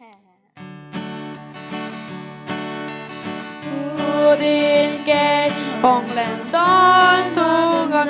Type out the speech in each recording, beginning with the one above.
Din kê bồng lèn đón tu gần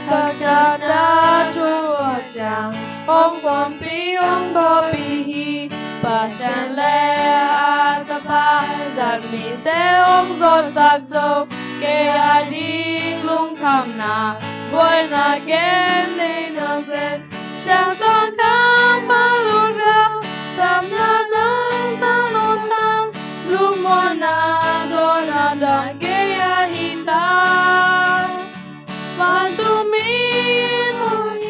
thật ra đã chua chàng ông còn pi ông có pi hi bà sen lê a ta ba giặt mi té ông giọt sạc dâu kê ai đi lung khăm na bôi na kén đi nâng lên chàng son khám ba luôn gao thầm na nâng ta nôn tăng lung mòn na đôi na đàn kê ai hi ta và tu mi môi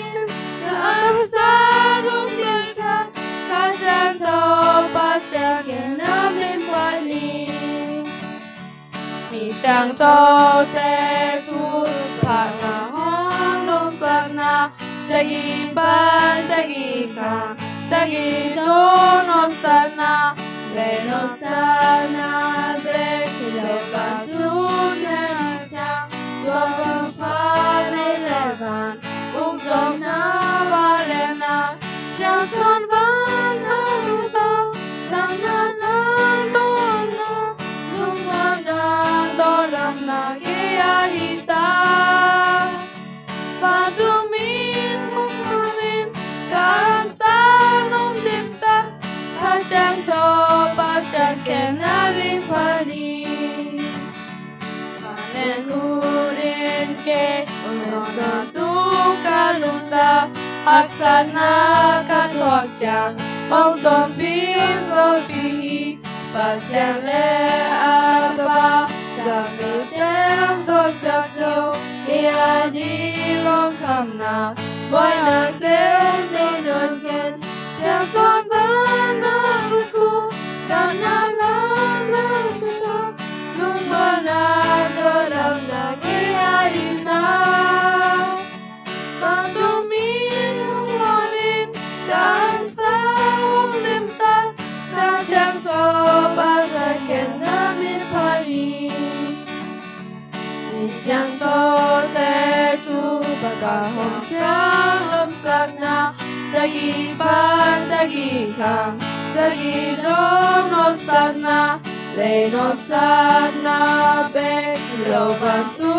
đã xa lung tiên xa khá chàng thâu ba chàng kê nam bên quay li mi chàng thâu tê chu phạt na hoang nông sắc na sagi ban sagi khang sagi do nom sana le nom sana be le ban tu jani chang do pa le le ban uk zom na va le na chang son van na lu ta nam na na do na lung va na do ram na ge a hi ta và tu min hung manin cảm sa nông tim sa tha chang cho ba chang ken na vinh pha đi và lên hu đến ke ông nó tu ca lung ta hak sana ca thoa chang ông tôn bin rồi bi ba chang le a ba giờ người tên rồi sắc dâu kia đi long khăm na boy na tên đi đơn khen sang son ban na khu đàn na na khu lung ba na do đam na kia đi na ban tu mi hung lonin cảm sa hung lim sa cha chang cho ba sa ken na mi pari Siang cho te chu baka hong chang lom sak na sagi ban sagi khang sagi dom nop sak na le nop sak na be lo ban tu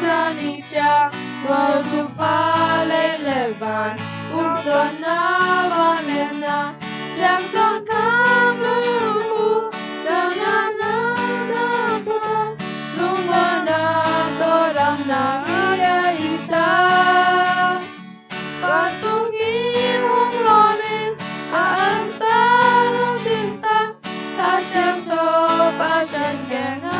jani chang go tu pa le ban uk son na van le na chang son kham lu hu da na na tu lung ba na na ia ita patungi hong lonin aan sa tim sa ta xem cho ba chân kẻ na